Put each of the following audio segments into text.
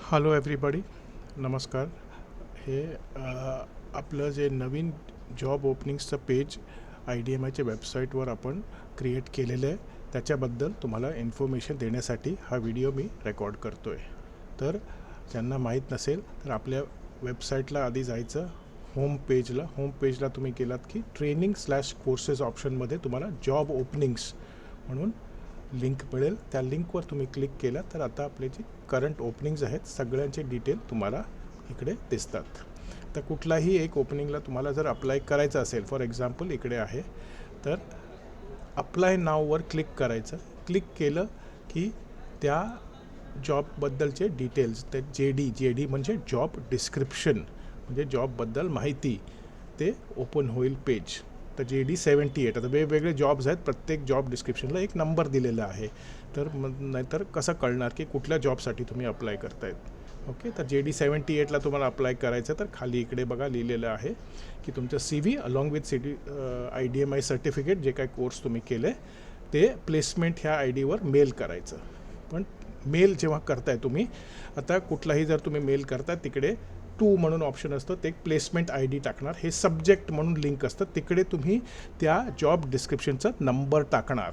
Hello everybody, नमस्कार. हे आपलं जे नवीन जॉब ओपनिंग्सचं पेज IDMIच्या वेबसाईटवर आपण क्रिएट केलेलं आहे, त्याच्याबद्दल तुम्हाला इन्फॉर्मेशन देण्यासाठी हा व्हिडिओ मी रेकॉर्ड करतो आहे. तर ज्यांना माहीत नसेल तर आपल्या वेबसाईटला आधी जायचं. होम पेजला तुम्ही गेलात की ट्रेनिंग/कोर्सेस ऑप्शनमध्ये तुम्हाला जॉब ओपनिंग्स म्हणून लिंक मिळेल. त्या लिंकवर तुम्ही क्लिक केलं तर आता आपले जे करंट ओपनिंग्ज आहेत सगळ्यांचे डिटेल तुम्हाला इकडे दिसतात. तर कुठलाही एक ओपनिंगला तुम्हाला जर अप्लाय करायचं असेल, फॉर एक्झाम्पल इकडे आहे, तर अप्लाय नाववर क्लिक करायचं. क्लिक केलं की त्या जॉबबद्दलचे डिटेल्स, ते JD म्हणजे जॉब डिस्क्रिप्शन, म्हणजे जॉबबद्दल माहिती, ते ओपन होईल पेज. तर JD78, आता वेगवेगळे जॉब्स आहेत, प्रत्येक जॉब डिस्क्रिप्शनला एक नंबर दिलेला आहे. तर नाहीतर कसं कळणार की कुठल्या जॉबसाठी तुम्ही अप्लाय करतायत. ओके, तर JD78ला तुम्हाला अप्लाय करायचं तर खाली इकडे बघा लिहिलेलं आहे की तुमचं CV along with IDMI certificate, जे काय कोर्स तुम्ही केले ते प्लेसमेंट ह्या ID वर मेल करायचं. पण मेल जेव्हा करताय तुम्ही, आता कुठलाही जर तुम्ही मेल करताय, तिकडे टू म्हणून ऑप्शन असतं, ते एक प्लेसमेंट ID टाकणार. हे सब्जेक्ट म्हणून लिंक असतं, तिकडे तुम्ही त्या जॉब डिस्क्रिप्शनचा नंबर टाकणार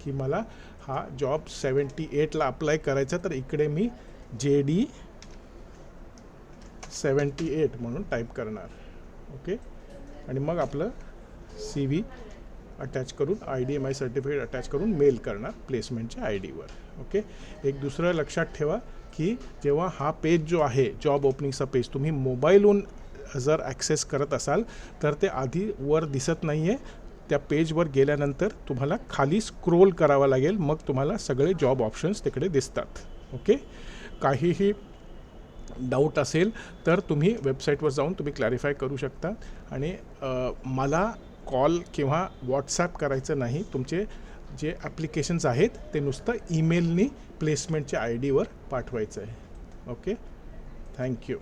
की मला हा जॉब 78ला अप्लाय करायचा, तर इकडे मी JD78 म्हणून टाईप करणार. ओके, आणि मग आपलं CV अटॅच करून IDMI सर्टिफिकेट अटॅच करून मेल करणार प्लेसमेंटच्या ID वर. ओके, एक दुसरं लक्षात ठेवा की जेव्हा हा पेज जो आहे जॉब ओपनिंगचा पेज तुम्ही मोबाईलहून जर ॲक्सेस करत असाल तर ते आधी वर दिसत नाही आहे. त्या पेजवर गेल्यानंतर तुम्हाला खाली स्क्रोल करावं लागेल, मग तुम्हाला सगळे जॉब ऑप्शन्स तिकडे दिसतात. ओके, काहीही डाऊट असेल तर तुम्ही वेबसाईटवर जाऊन तुम्ही क्लॅरिफाय करू शकता. आणि मला कॉल किंवा व्हॉट्सॲप करायचं नाही. तुमचे जे ॲप्लिकेशन्स आहेत ते नुसतं ईमेलनी प्लेसमेंटच्या ID वर पाठवायचं आहे. Okay, thank you.